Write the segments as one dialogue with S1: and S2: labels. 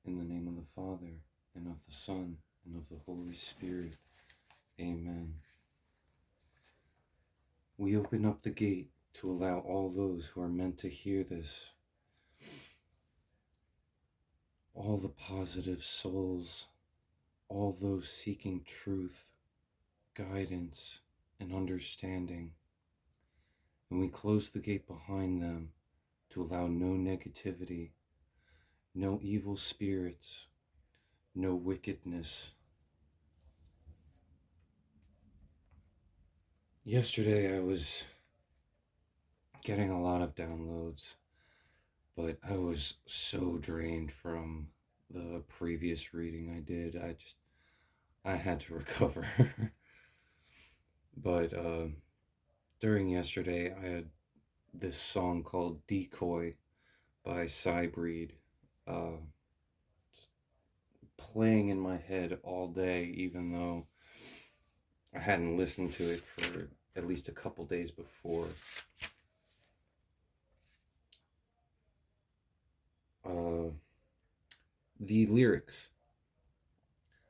S1: In the name of the Father, and of the Son, and of the Holy Spirit. Amen. We open up the gate to allow all those who are meant to hear this, all the positive souls, all those seeking truth, guidance, and understanding. And we close the gate behind them to allow no negativity, no evil spirits, no wickedness. Yesterday I was getting a lot of downloads, but I was so drained from the previous reading I did. I had to recover. But during yesterday, I had this song called Decoy by Cybreed playing in my head all day, even though I hadn't listened to it for at least a couple days before. The lyrics: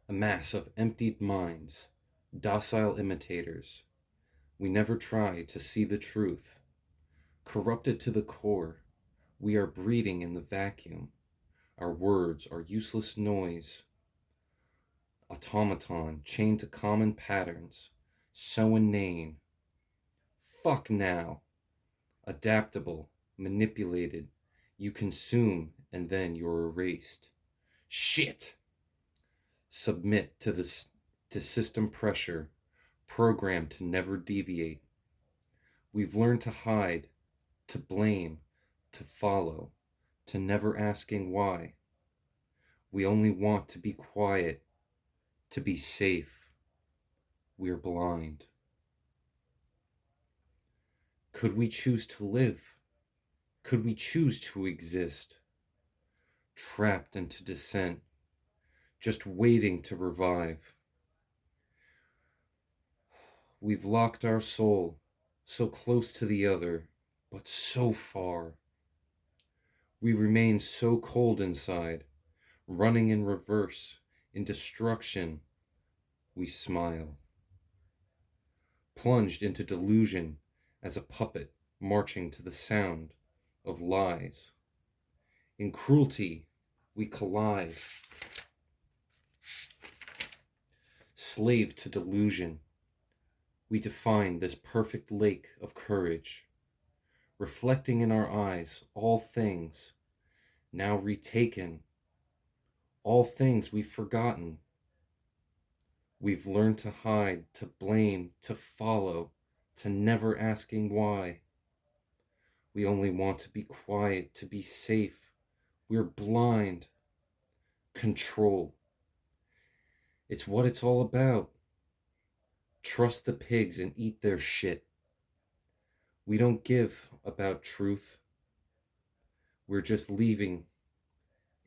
S1: a mass of emptied minds, docile imitators. We never try to see the truth. Corrupted to the core, we are breeding in the vacuum. Our words are useless noise. Automaton chained to common patterns, so inane. Fuck now. Adaptable, manipulated. You consume and then you're erased. Shit. Submit to system pressure, programmed to never deviate. We've learned to hide, to blame, to follow, to never asking why. We only want to be quiet, to be safe. We're blind. Could we choose to live? Could we choose to exist? Trapped into dissent, just waiting to revive. We've locked our soul, so close to the other, but so far. We remain so cold inside, running in reverse, in destruction. We smile. Plunged into delusion as a puppet marching to the sound of lies. In cruelty, we collide. Slave to delusion, we define this perfect lake of courage, reflecting in our eyes all things now retaken, all things we've forgotten. We've learned to hide, to blame, to follow, to never asking why. We only want to be quiet, to be safe. We're blind. Control. It's what it's all about. Trust the pigs and eat their shit. We don't give about truth. We're just leaving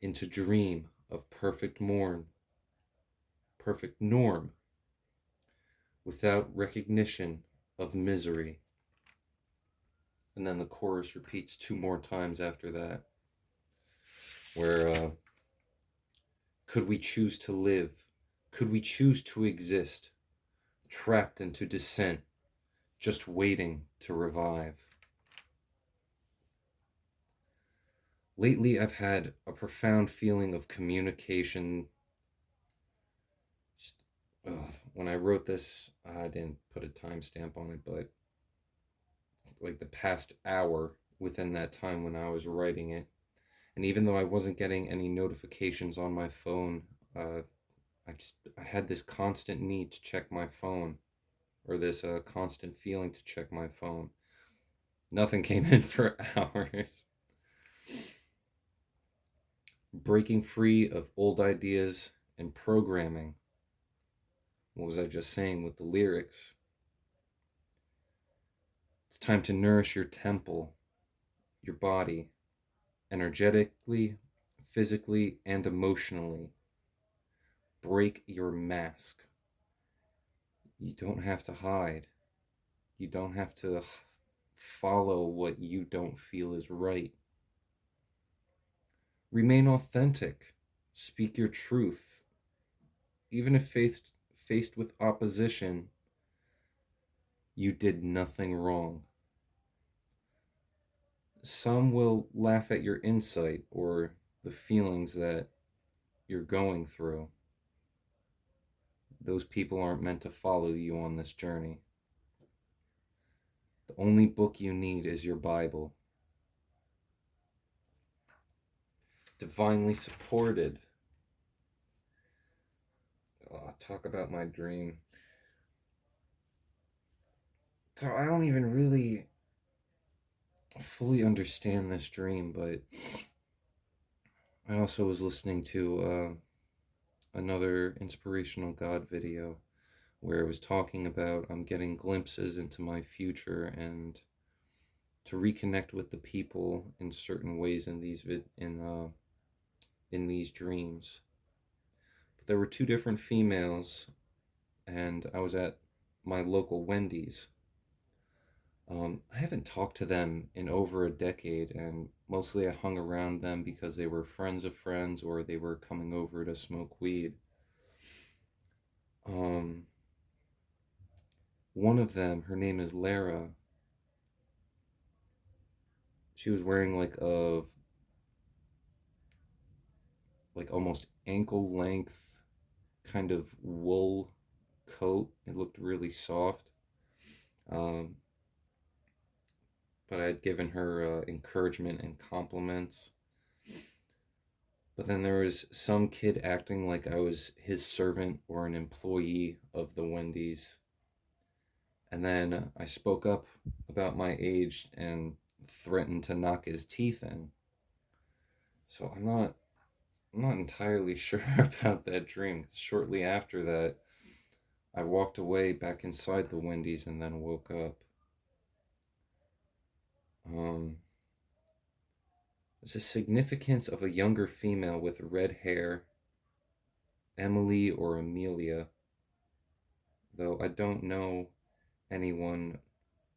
S1: into dream of perfect norm, without recognition of misery. And then the chorus repeats 2 more times after that, where could we choose to live? Could we choose to exist? Trapped into dissent, just waiting to revive. Lately, I've had a profound feeling of communication. When I wrote this, I didn't put a timestamp on it, but like the past hour within that time when I was writing it. And even though I wasn't getting any notifications on my phone, I had this constant need to check my phone, or this constant feeling to check my phone. Nothing came in for hours. Breaking free of old ideas and programming. What was I just saying with the lyrics? It's time to nourish your temple, your body, energetically, physically, and emotionally. Break your mask. You don't have to hide. You don't have to follow what you don't feel is right. Remain authentic. Speak your truth. Even if faced with opposition, you did nothing wrong. Some will laugh at your insight or the feelings that you're going through. Those people aren't meant to follow you on this journey. The only book you need is your Bible. Divinely supported. Oh, talk about my dream. So I don't even really fully understand this dream, but I also was listening to another inspirational God video where it was talking about I'm getting glimpses into my future and to reconnect with the people in certain ways in these dreams. But there were two different females, and I was at my local Wendy's. I haven't talked to them in over a decade, and mostly I hung around them because they were friends of friends or they were coming over to smoke weed. Um, One of them, her name is Lara. She was wearing like almost ankle length kind of wool coat. It looked really soft. Um, but I had given her encouragement and compliments. But then there was some kid acting like I was his servant or an employee of the Wendy's. And then I spoke up about my age and threatened to knock his teeth in. So I'm not entirely sure about that dream. Shortly after that, I walked away back inside the Wendy's and then woke up. Um, there's a significance of a younger female with red hair, Emily or Amelia, though I don't know anyone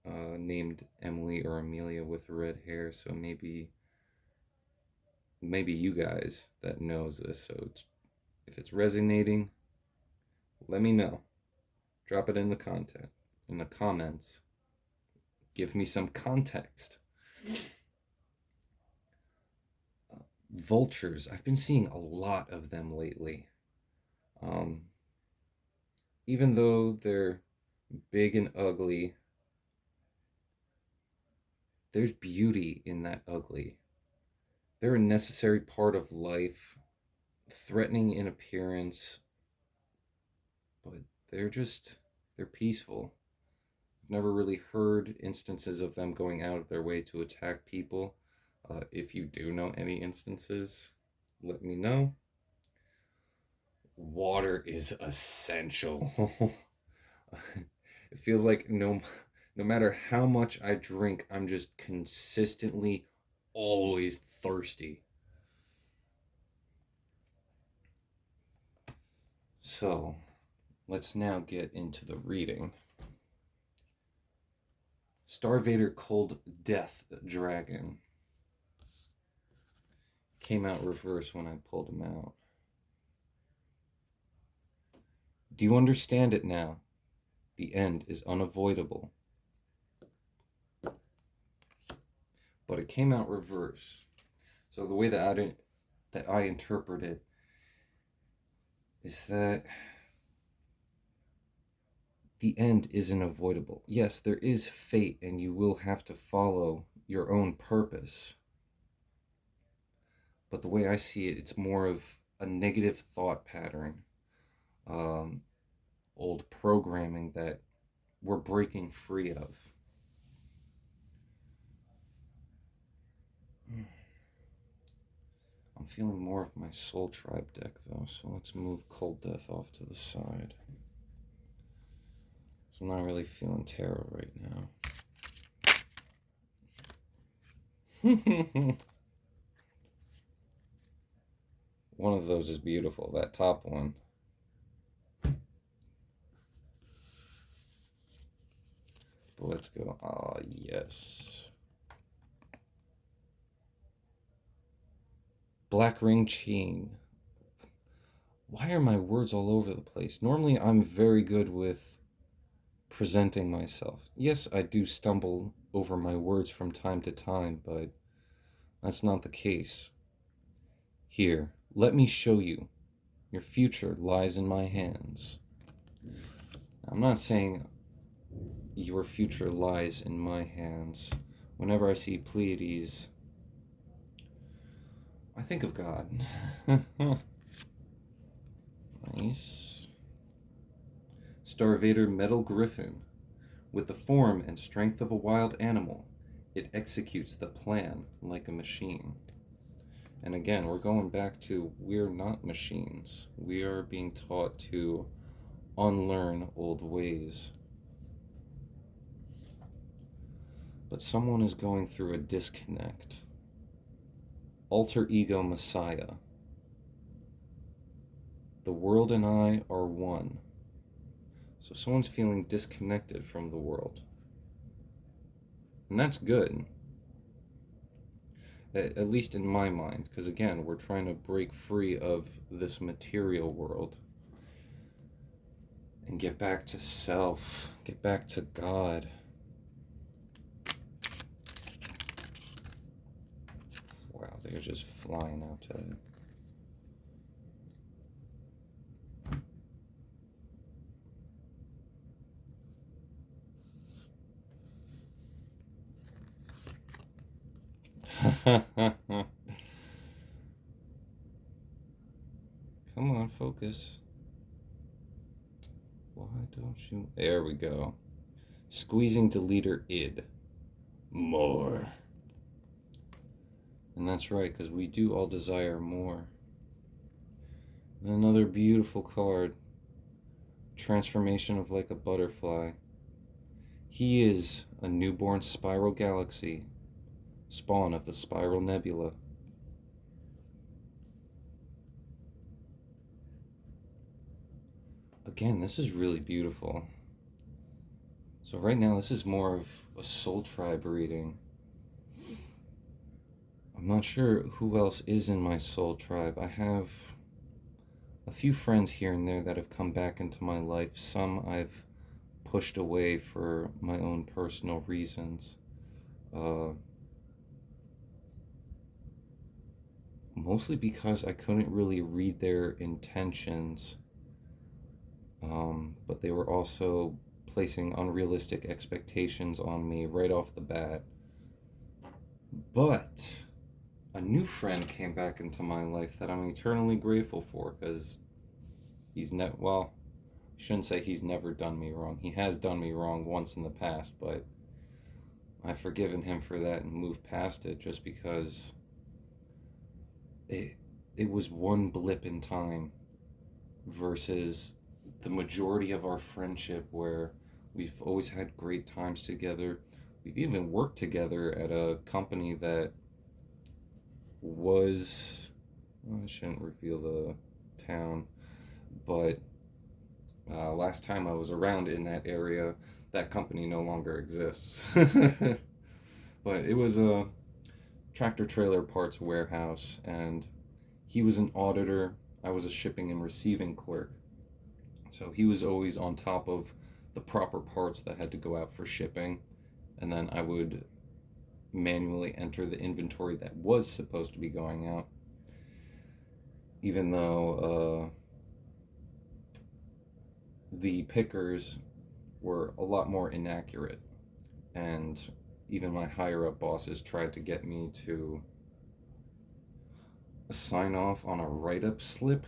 S1: named Emily or Amelia with red hair, so maybe you guys that knows this. So if it's resonating, let me know. Drop it in the comments. Give me some context. Vultures. I've been seeing a lot of them lately. Um, Even though they're big and ugly, there's beauty in that ugly. They're a necessary part of life, threatening in appearance, but they're peaceful. I've never really heard instances of them going out of their way to attack people. If you do know any instances, let me know. Water is essential. It feels like no matter how much I drink, I'm just consistently always thirsty. So, let's now get into the reading. Starvader Cold Death Dragon. Came out reverse when I pulled him out. Do you understand it now? The end is unavoidable. But it came out reverse. So the way that I interpret it is that the end isn't avoidable. Yes, there is fate and you will have to follow your own purpose. But the way I see it, it's more of a negative thought pattern, old programming that we're breaking free of. I'm feeling more of my Soul Tribe deck though, so let's move Cold Death off to the side. So I'm not really feeling tarot right now. One of those is beautiful, that top one. But let's go. Ah, yes. Black Ring Chain. Why are my words all over the place? Normally, I'm very good with presenting myself. Yes, I do stumble over my words from time to time, but that's not the case. Here, let me show you. Your future lies in my hands. I'm not saying your future lies in my hands. Whenever I see Pleiades, I think of God. Nice. Starvator Metal Griffin. With the form and strength of a wild animal, it executes the plan like a machine. And again, we're going back to we're not machines. We are being taught to unlearn old ways. But someone is going through a disconnect. Alter ego Messiah. The world and I are one. So someone's feeling disconnected from the world. And that's good. At least in my mind. Because again, we're trying to break free of this material world. And get back to self. Get back to God. Wow, they're just flying out today. Come on, focus. Why don't you... There we go. Squeezing deleter id. More. And that's right, because we do all desire more. Another beautiful card. Transformation of like a butterfly. He is a newborn spiral galaxy, spawn of the Spiral Nebula. Again, this is really beautiful. So right now, this is more of a soul tribe reading. I'm not sure who else is in my soul tribe. I have a few friends here and there that have come back into my life. Some I've pushed away for my own personal reasons. Mostly because I couldn't really read their intentions. But they were also placing unrealistic expectations on me right off the bat. But a new friend came back into my life that I'm eternally grateful for, because he's well, I shouldn't say he's never done me wrong. He has done me wrong once in the past, but I've forgiven him for that and moved past it, just because it was one blip in time versus the majority of our friendship, where we've always had great times together. We've even worked together at a company that was, well, I shouldn't reveal the town, but last time I was around in that area, that company no longer exists. But it was a tractor trailer parts warehouse, and he was an auditor. I was a shipping and receiving clerk. So he was always on top of the proper parts that had to go out for shipping, and then I would manually enter the inventory that was supposed to be going out, even though the pickers were a lot more inaccurate, and even my higher up bosses tried to get me to sign off on a write-up slip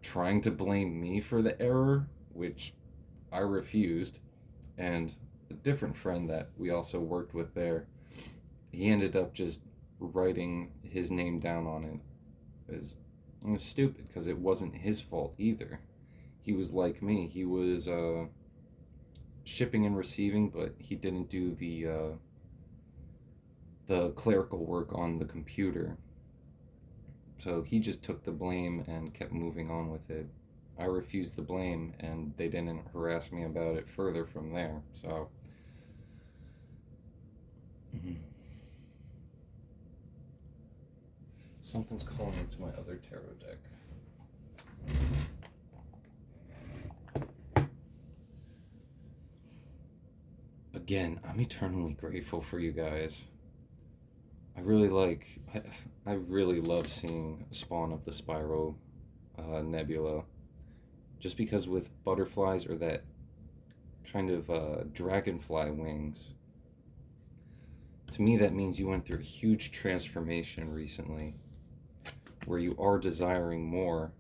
S1: trying to blame me for the error, which I refused. And a different friend that we also worked with there, he ended up just writing his name down on it. It was stupid, because it wasn't his fault either. He was like me. He was shipping and receiving, but he didn't do the clerical work on the computer. So he just took the blame and kept moving on with it. I refused the blame, and they didn't harass me about it further from there. So something's calling into my other tarot deck. Again, I'm eternally grateful for you guys. I really like, I really love seeing Spawn of the Spiral Nebula. Just because with butterflies or that kind of dragonfly wings, to me that means you went through a huge transformation recently where you are desiring more.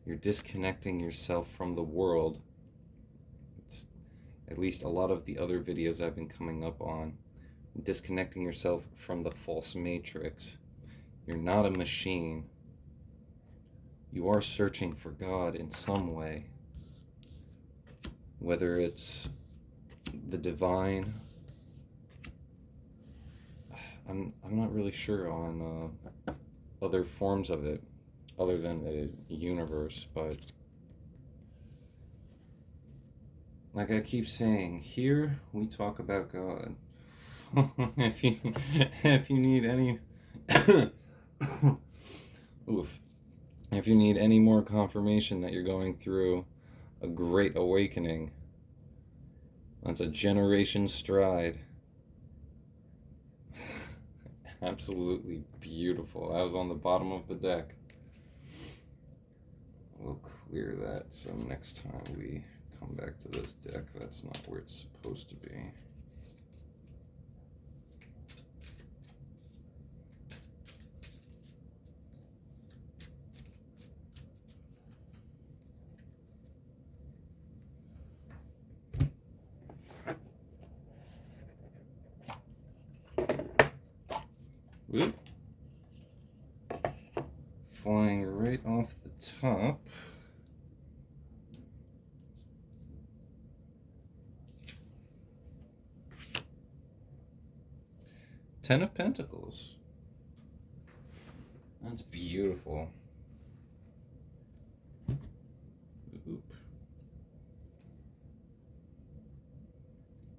S1: You're disconnecting yourself from the world. It's at least a lot of the other videos I've been coming up on. Disconnecting yourself from the false matrix. You're not a machine. You are searching for God in some way. Whether it's the divine, I'm not really sure on other forms of it other than the universe, but like I keep saying, here we talk about God. if you need any oof, if you need any more confirmation that you're going through a great awakening, that's a generation stride. Absolutely beautiful. I was on the bottom of the deck. We'll clear that so next time we come back to this deck, that's not where it's supposed to be. Whoop. Flying right off the top. Ten of Pentacles. That's beautiful. Oop.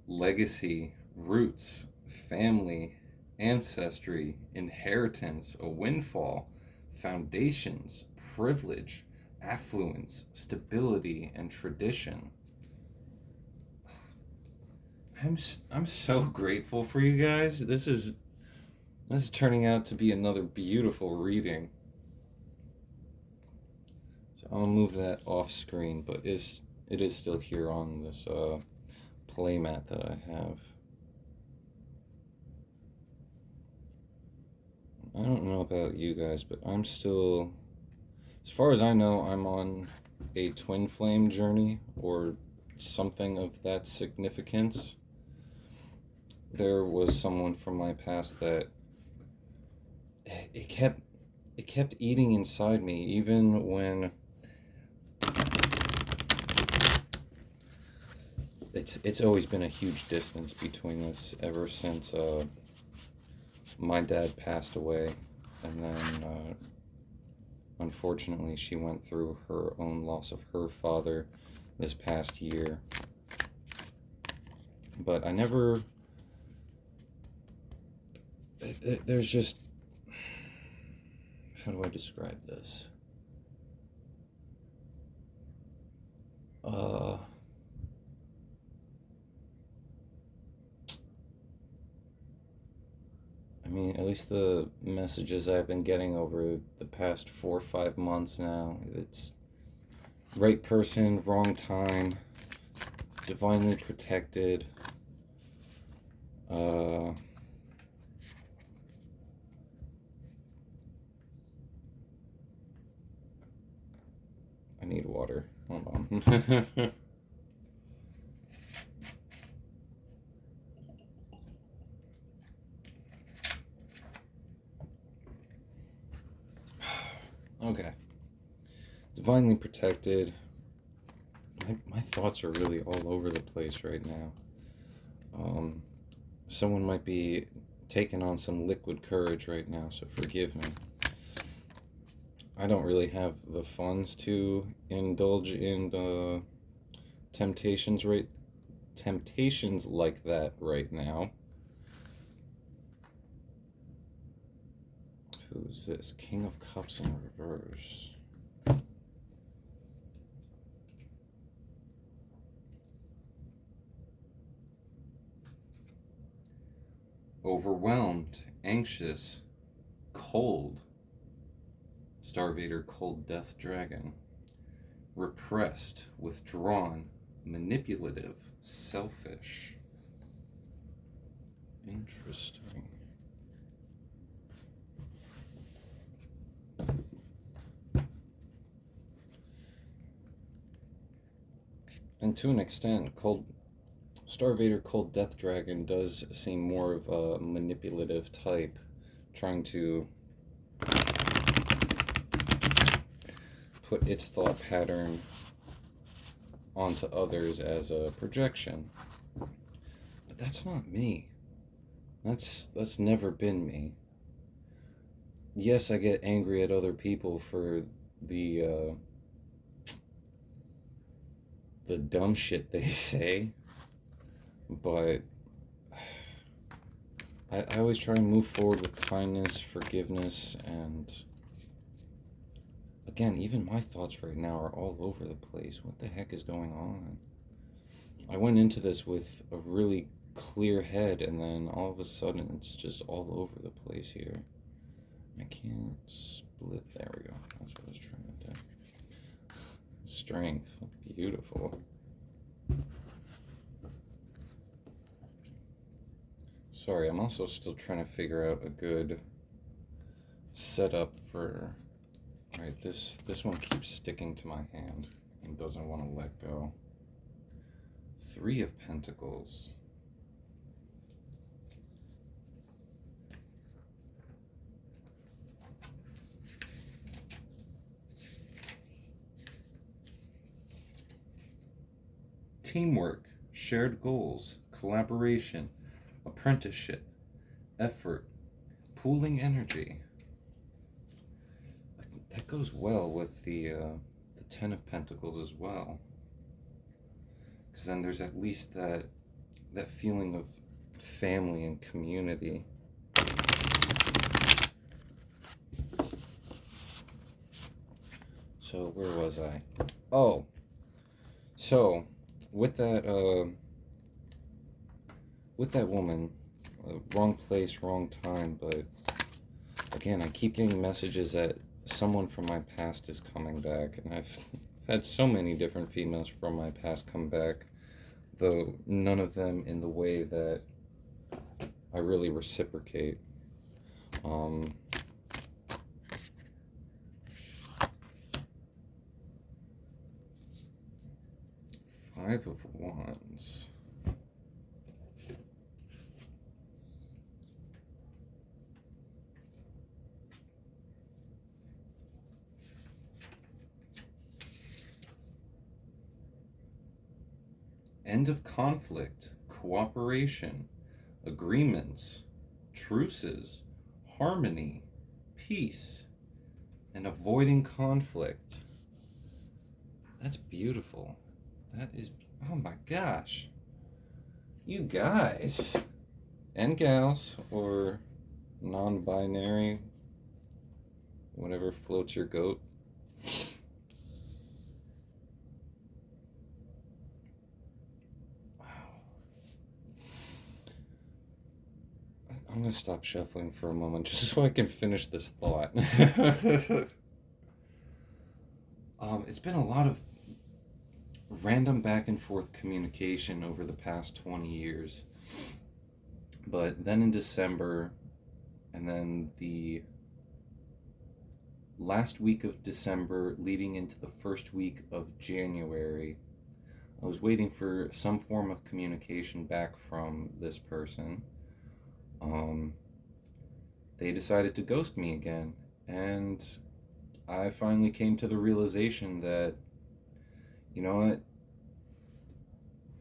S1: Legacy, roots, family, ancestry, inheritance, a windfall, foundations, privilege, affluence, stability, and tradition. I'm so grateful for you guys. This is turning out to be another beautiful reading. So I'll move that off screen, but it is still here on this playmat that I have. I don't know about you guys, but I'm still, as far as I know, I'm on a twin flame journey or something of that significance. There was someone from my past that it kept eating inside me, even when it's always been a huge distance between us ever since my dad passed away, and then unfortunately she went through her own loss of her father this past year. But I never, there's just, how do I describe this? I mean, at least the messages I've been getting over the past 4 or 5 months now, it's right person, wrong time, divinely protected. I need water. Hold on. Okay. Divinely protected. My thoughts are really all over the place right now. Someone might be taking on some liquid courage right now, so forgive me. I don't really have the funds to indulge in temptations like that right now. Who's this? King of Cups in reverse. overwhelmed, anxious, cold, Starvader Cold Death Dragon, repressed, withdrawn, manipulative, selfish. Interesting. And to an extent, Starvader Cold Death Dragon does seem more of a manipulative type, trying to put its thought pattern onto others as a projection. But that's not me. That's never been me. Yes, I get angry at other people for the dumb shit they say, but I always try and move forward with kindness, forgiveness, and again, even my thoughts right now are all over the place. What the heck is going on? I went into this with a really clear head, and then all of a sudden it's just all over the place here. I can't split. There we go. That's what I was trying to do. Strength. Beautiful. Sorry, I'm also still trying to figure out a good setup for... Alright, this one keeps sticking to my hand and doesn't want to let go. 3 of Pentacles. Teamwork, shared goals, collaboration, apprenticeship, effort, pooling energy. That goes well with the 10 of Pentacles as well. Because then there's at least that feeling of family and community. So where was I? Oh, so with that woman, wrong place, wrong time. But again, I keep getting messages that someone from my past is coming back, and I've had so many different females from my past come back, though none of them in the way that I really reciprocate. 5 of Wands. End of conflict, cooperation, agreements, truces, harmony, peace, and avoiding conflict. That's beautiful. That is, oh my gosh. You guys and gals, or non-binary, whatever floats your goat. I'm going to stop shuffling for a moment just so I can finish this thought. It's been a lot of random back and forth communication over the past 20 years. But then in December, and then the last week of December leading into the first week of January, I was waiting for some form of communication back from this person. They decided to ghost me again, and I finally came to the realization that, you know what,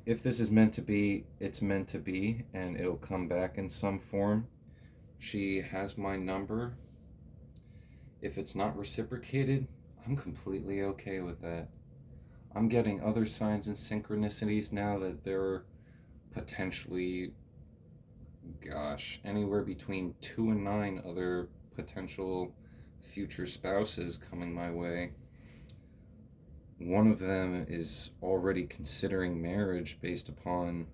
S1: if this is meant to be, it's meant to be, and it'll come back in some form. She has my number. If it's not reciprocated, I'm completely okay with that. I'm getting other signs and synchronicities now that there are potentially, anywhere between 2 and 9 other potential future spouses coming my way. One of them is already considering marriage based upon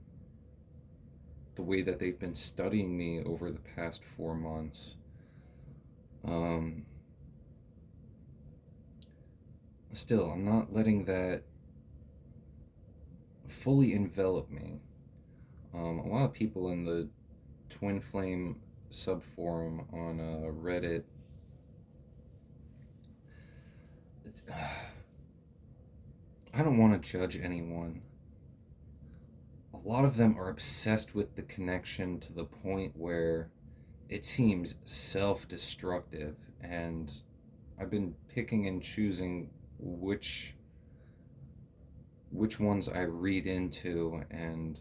S1: the way that they've been studying me over the past 4 months. Still, I'm not letting that fully envelop me. A lot of people in the Twin Flame subforum on Reddit, I don't want to judge anyone. A lot of them are obsessed with the connection to the point where it seems self-destructive, and I've been picking and choosing which ones I read into, and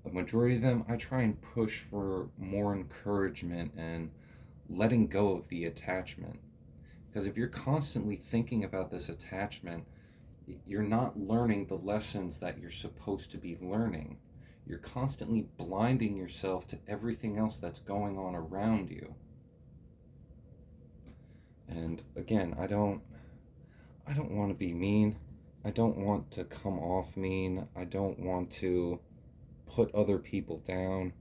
S1: a majority of them I try and push for more encouragement and letting go of the attachment. Because if you're constantly thinking about this attachment, you're not learning the lessons that you're supposed to be learning. You're constantly blinding yourself to everything else that's going on around you. And again, I don't want to be mean. I don't want to come off mean. I don't want to put other people down.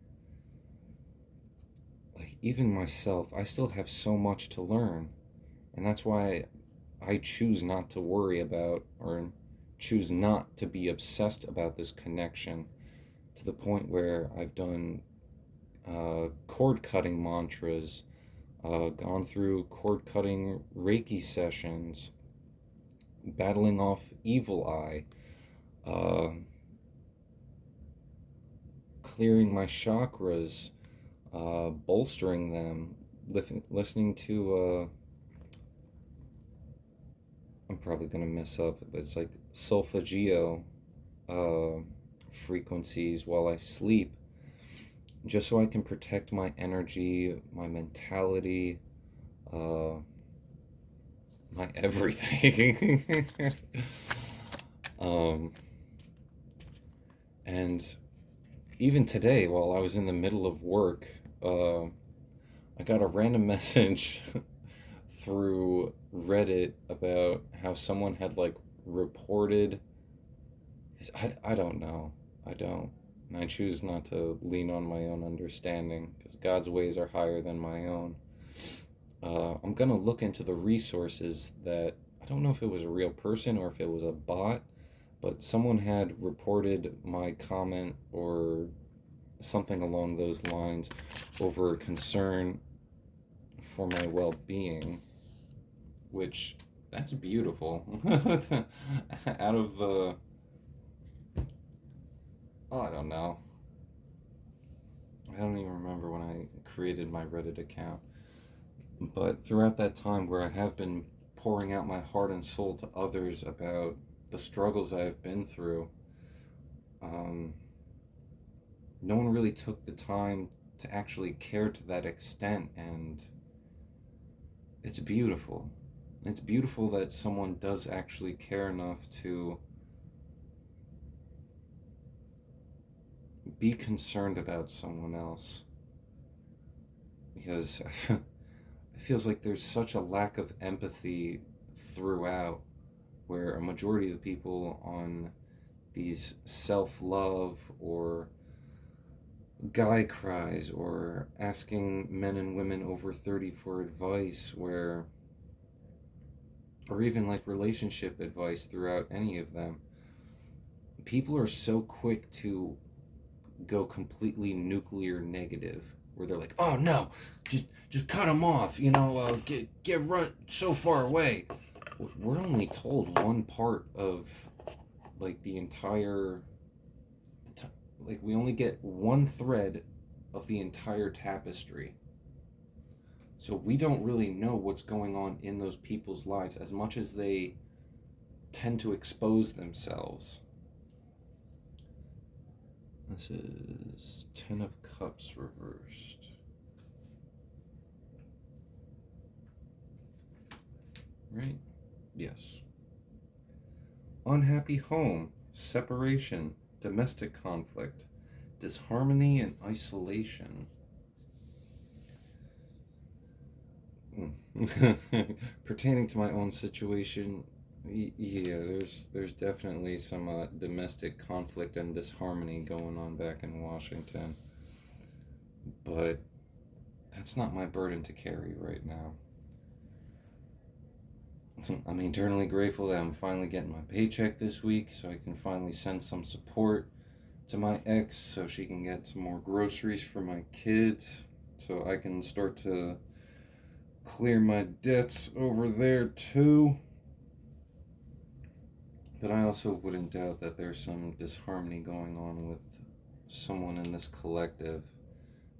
S1: Like, even myself, I still have so much to learn. And that's why I choose not to worry about, or choose not to be obsessed about this connection, to the point where I've done cord cutting mantras, gone through cord cutting Reiki sessions, battling off evil eye, clearing my chakras, bolstering them, listening to, I'm probably going to mess up, but it's like solfeggio frequencies while I sleep, just so I can protect my energy, my mentality, my everything. And even today, while I was in the middle of work, I got a random message through Reddit about how someone had like reported. I don't know. I don't. And I choose not to lean on my own understanding, because God's ways are higher than my own. I'm going to look into the resources that, I don't know if it was a real person or if it was a bot, but someone had reported my comment or something along those lines over concern for my well-being, which, that's beautiful. Out of the, oh, I don't know. I don't even remember when I created my Reddit account. But throughout that time where I have been pouring out my heart and soul to others about the struggles I've been through, no one really took the time to actually care to that extent, and it's beautiful. It's beautiful that someone does actually care enough to be concerned about someone else, because it feels like there's such a lack of empathy throughout, where a majority of the people on these self-love or guy cries or asking men and women over 30 for advice, where, or even like relationship advice throughout any of them, people are so quick to go completely nuclear negative, where they're like, oh no, just cut them off, get run so far away. We're only told one part of like the entire, like we only get one thread of the entire tapestry. So we don't really know what's going on in those people's lives as much as they tend to expose themselves. This is 10 of Cups reversed. Right? Yes. Unhappy home, separation, domestic conflict, disharmony and isolation. Pertaining to my own situation, Yeah, there's definitely some domestic conflict and disharmony going on back in Washington, but that's not my burden to carry right now. I'm eternally grateful that I'm finally getting my paycheck this week so I can finally send some support to my ex so she can get some more groceries for my kids so I can start to clear my debts over there too. But I also wouldn't doubt that there's some disharmony going on with someone in this collective.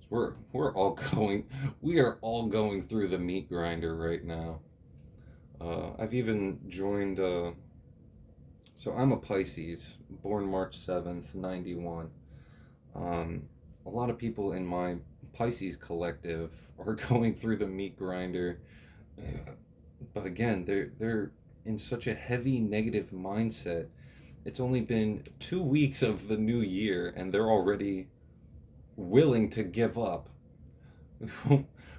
S1: We're all going we are all going through the meat grinder right now. I've even joined so I'm a Pisces, born March 7th, 91. Um, a lot of people in my Pisces collective are going through the meat grinder, but again, they're in such a heavy negative mindset. It's only been 2 weeks of the new year, and they're already willing to give up.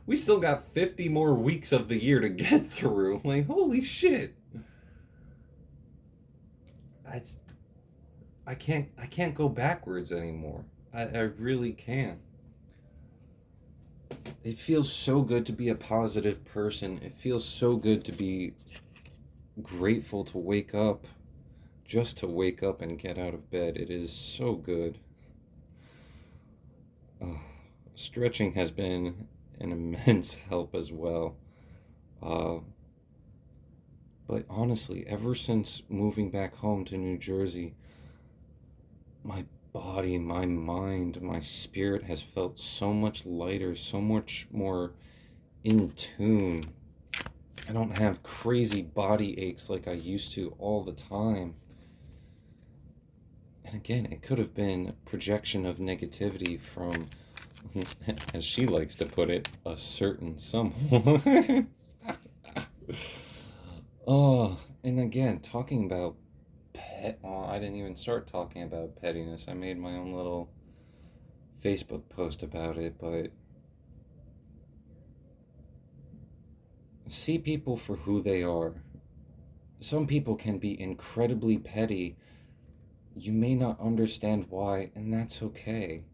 S1: We still got 50 more weeks of the year to get through. Like, holy shit! I, I can't go backwards anymore. I really can't. It feels so good to be a positive person. It feels so good to be grateful to wake up, just to wake up and get out of bed. It is so good. Uh, Stretching has been an immense help as well. Uh, but honestly, ever since moving back home to New Jersey, my body, my mind, my spirit has felt so much lighter, so much more in tune. I don't have crazy body aches like I used to all the time. And again, it could have been projection of negativity from, as she likes to put it, a certain someone. Oh, and again, talking about well, I didn't even start talking about pettiness. I made my own little Facebook post about it, but see people for who they are. Some people can be incredibly petty. You may not understand why, and that's okay.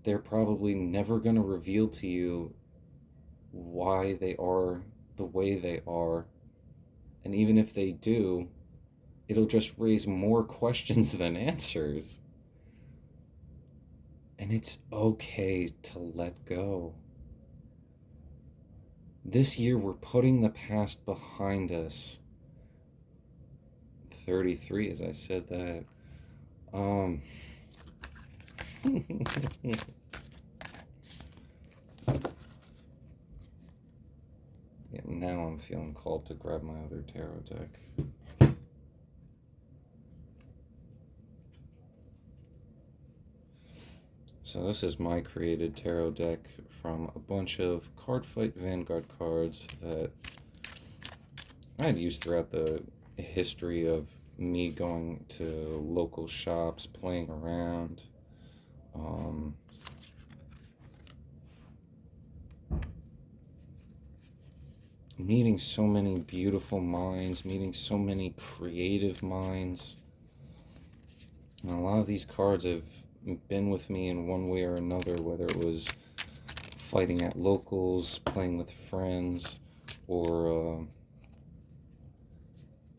S1: They're probably never going to reveal to you why they are the way they are. And even if they do, it'll just raise more questions than answers. And it's okay to let go. This year, we're putting the past behind us. 33, as I said that. Yeah, now I'm feeling called to grab my other tarot deck. So this is my created tarot deck from a bunch of Card Fight Vanguard cards that I had used throughout the history of me going to local shops, playing around. Meeting so many beautiful minds, meeting so many creative minds. And a lot of these cards have been with me in one way or another, whether it was fighting at locals, playing with friends, or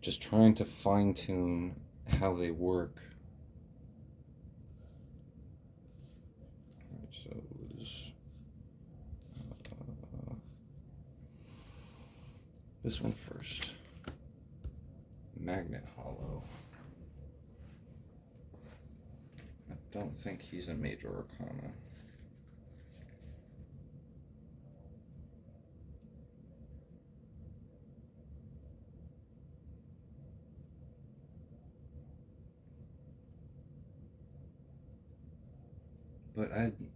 S1: just trying to fine-tune how they work. Alright, so it was this one first. Magnet Hollow. I don't think he's a major arcana. But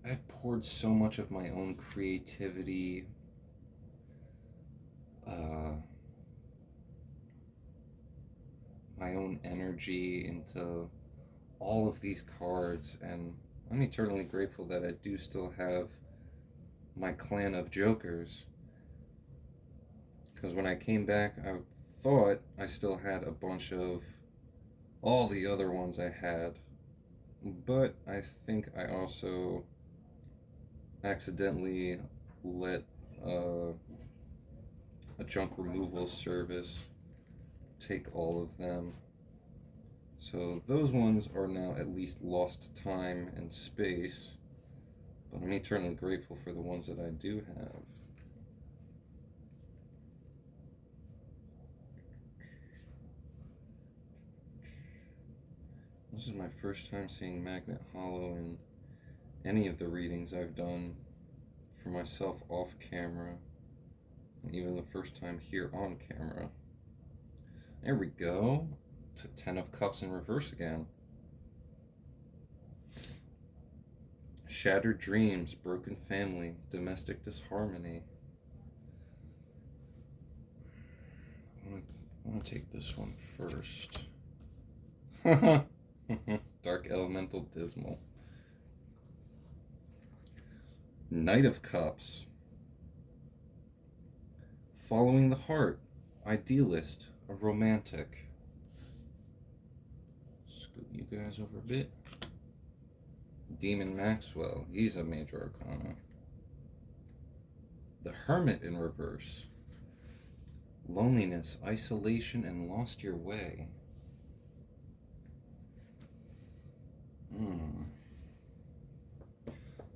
S1: I've poured so much of my own creativity, my own energy into all of these cards, and I'm eternally grateful that I do still have my clan of jokers. Because when I came back, I thought I still had a bunch of all the other ones I had, but I think I also accidentally let uh, a junk removal service take all of them. So those ones are now at least lost time and space, but I'm eternally grateful for the ones that I do have. This is my first time seeing Magnet Hollow in any of the readings I've done for myself off camera, and even the first time here on camera. There we go. To 10 of Cups in reverse again. Shattered dreams, broken family, domestic disharmony. I want to take this one first. Dark Elemental Dismal. Knight of Cups. Following the heart, idealist, a romantic. Scoot you guys over a bit. Demon Maxwell, he's a major arcana. The Hermit in reverse. Loneliness, isolation, and lost your way.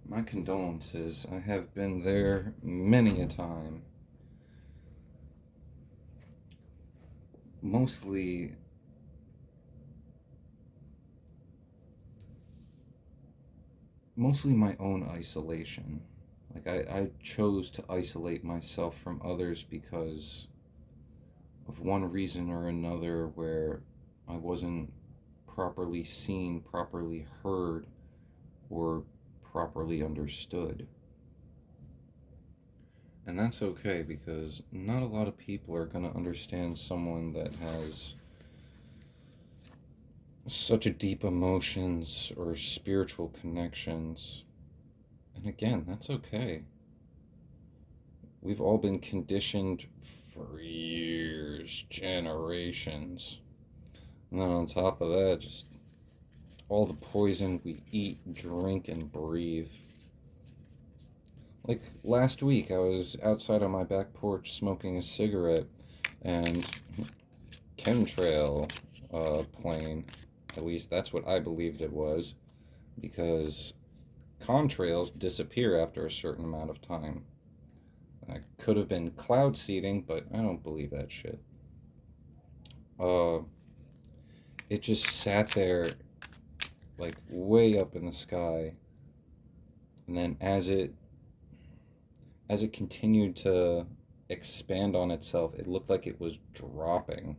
S1: My condolences. I have been there many a time. Mostly my own isolation. Like, I chose to isolate myself from others because of one reason or another, where I wasn't properly seen, properly heard, or properly understood. And that's okay, because not a lot of people are going to understand someone that has such a deep emotions or spiritual connections. And again, that's okay. We've all been conditioned for years, generations. And then on top of that, just all the poison we eat, drink, and breathe. Like last week, I was outside on my back porch smoking a cigarette, and chemtrail plane, at least that's what I believed it was, because contrails disappear after a certain amount of time. It could have been cloud seeding, but I don't believe that shit. It just sat there, like, way up in the sky, and then as it continued to expand on itself, it looked like it was dropping.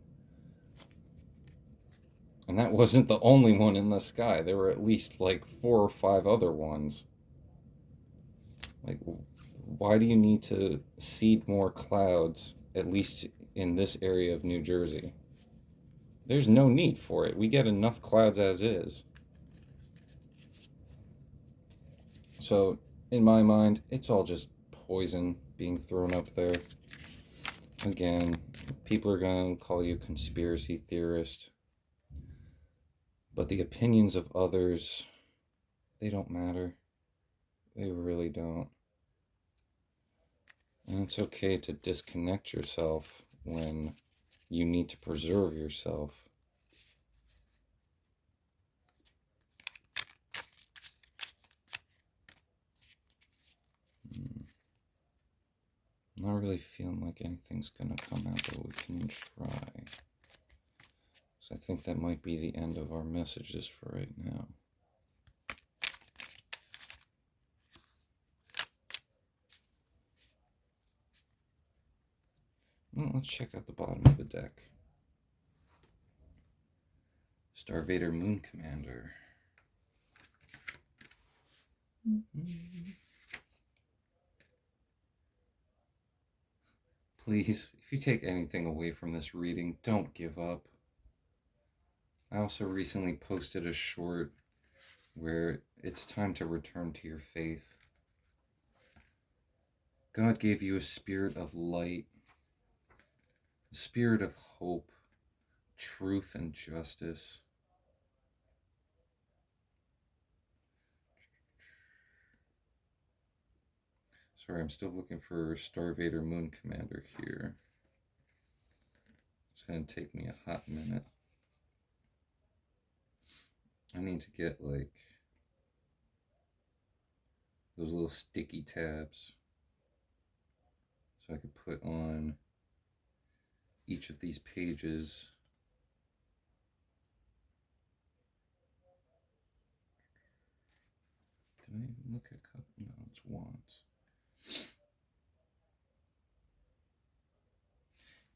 S1: And that wasn't the only one in the sky. There were at least like 4 or 5 other ones. Like, why do you need to seed more clouds, at least in this area of New Jersey? There's no need for it. We get enough clouds as is. So, in my mind, it's all just poison being thrown up there. Again, people are going to call you a conspiracy theorist. But the opinions of others, they don't matter. They really don't. And it's okay to disconnect yourself when you need to preserve yourself. I'm not really feeling like anything's gonna come out, but we can try. So I think that might be the end of our messages for right now. Well, let's check out the bottom of the deck. Starvader Moon Commander. Please, if you take anything away from this reading, don't give up. I also recently posted a short where it's time to return to your faith. God gave you a spirit of light, a spirit of hope, truth, and justice. Sorry, I'm still looking for Star Vader Moon Commander here. It's going to take me a hot minute. I need to get like those little sticky tabs so I could put on each of these pages. Did I even look at cup? No, it's wands.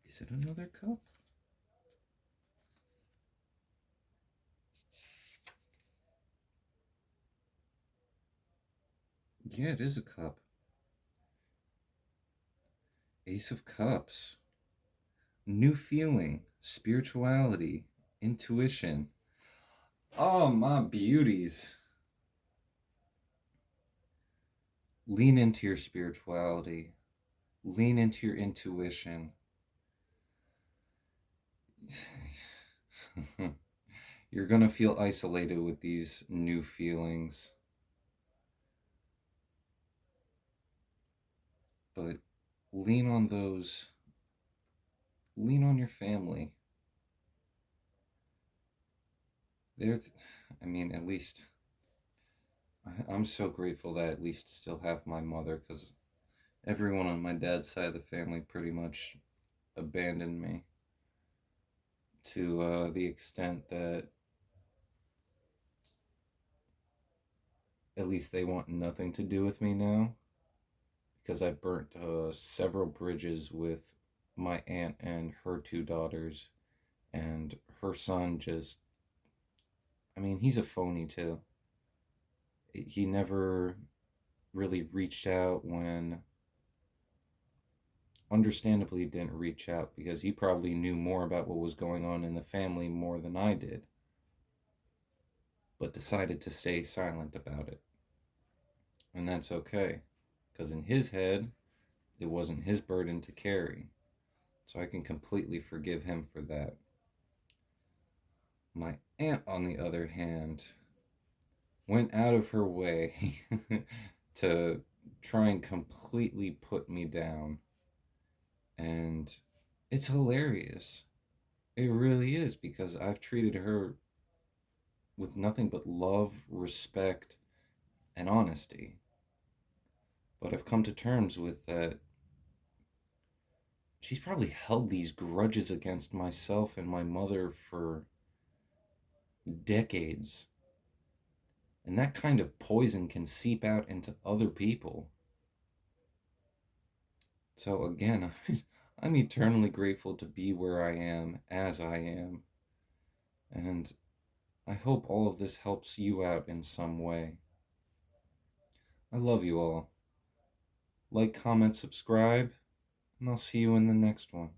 S1: Is it another cup? Yeah, it is a cup. Ace of Cups. New feeling, spirituality, intuition. Oh, my beauties. Lean into your spirituality. Lean into your intuition. You're going to feel isolated with these new feelings. But lean on those. Lean on your family. I mean, at least I'm so grateful that I at least still have my mother, because everyone on my dad's side of the family pretty much abandoned me to the extent that at least they want nothing to do with me now, because I burnt several bridges with my aunt and her two daughters, and her son just, I mean, he's a phony too. He never really reached out when, understandably, didn't reach out because he probably knew more about what was going on in the family more than I did, but decided to stay silent about it. And that's okay, because in his head, it wasn't his burden to carry. So I can completely forgive him for that. My aunt, on the other hand, went out of her way to try and completely put me down. And it's hilarious. It really is, because I've treated her with nothing but love, respect, and honesty. But I've come to terms with that she's probably held these grudges against myself and my mother for decades. And that kind of poison can seep out into other people. So again, I'm eternally grateful to be where I am, as I am. And I hope all of this helps you out in some way. I love you all. Like, comment, subscribe, and I'll see you in the next one.